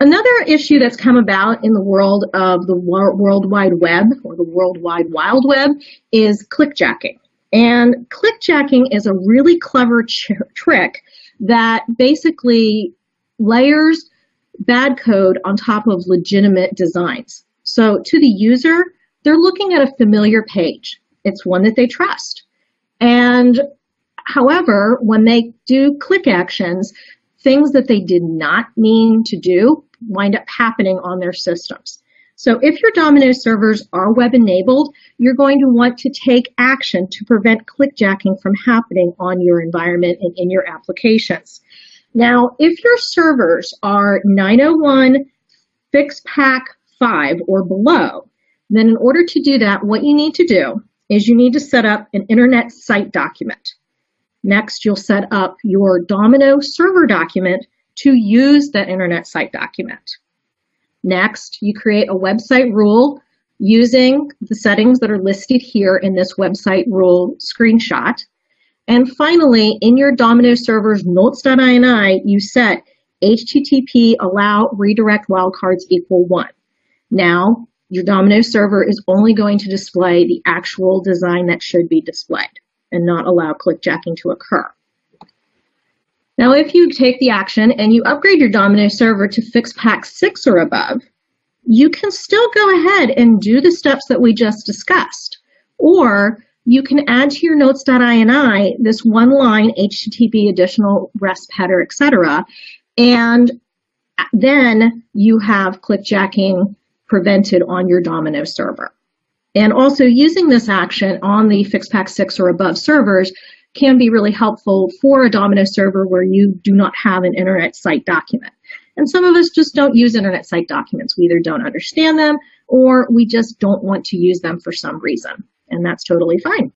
Another issue that's come about in the world of the World Wide Web, or the World Wide Wild Web, is clickjacking. And clickjacking is a really clever trick that basically layers bad code on top of legitimate designs. So to the user, they're looking at a familiar page. It's one that they trust. And however, when they do click actions, things that they did not mean to do wind up happening on their systems. So if your Domino servers are web enabled, you're going to want to take action to prevent clickjacking from happening on your environment and in your applications. Now, if your servers are 901 FixPack 5 or below, then in order to do that, what you need to do is you need to set up an internet site document. Next, you'll set up your Domino server document to use that internet site document. Next, you create a website rule using the settings that are listed here in this website rule screenshot. And finally, in your Domino server's notes.ini, you set HTTP allow redirect wildcards equal 1. Now, your Domino server is only going to display the actual design that should be displayed and not allow clickjacking to occur. Now, if you take the action and you upgrade your Domino server to FixPack 6 or above, you can still go ahead and do the steps that we just discussed. Or you can add to your notes.ini this one line HTTP additional REST header, etc. And then you have clickjacking prevented on your Domino server. And also using this action on the FixPack 6 or above servers can be really helpful for a Domino server where you do not have an internet site document. And some of us just don't use internet site documents. We either don't understand them or we just don't want to use them for some reason. And that's totally fine.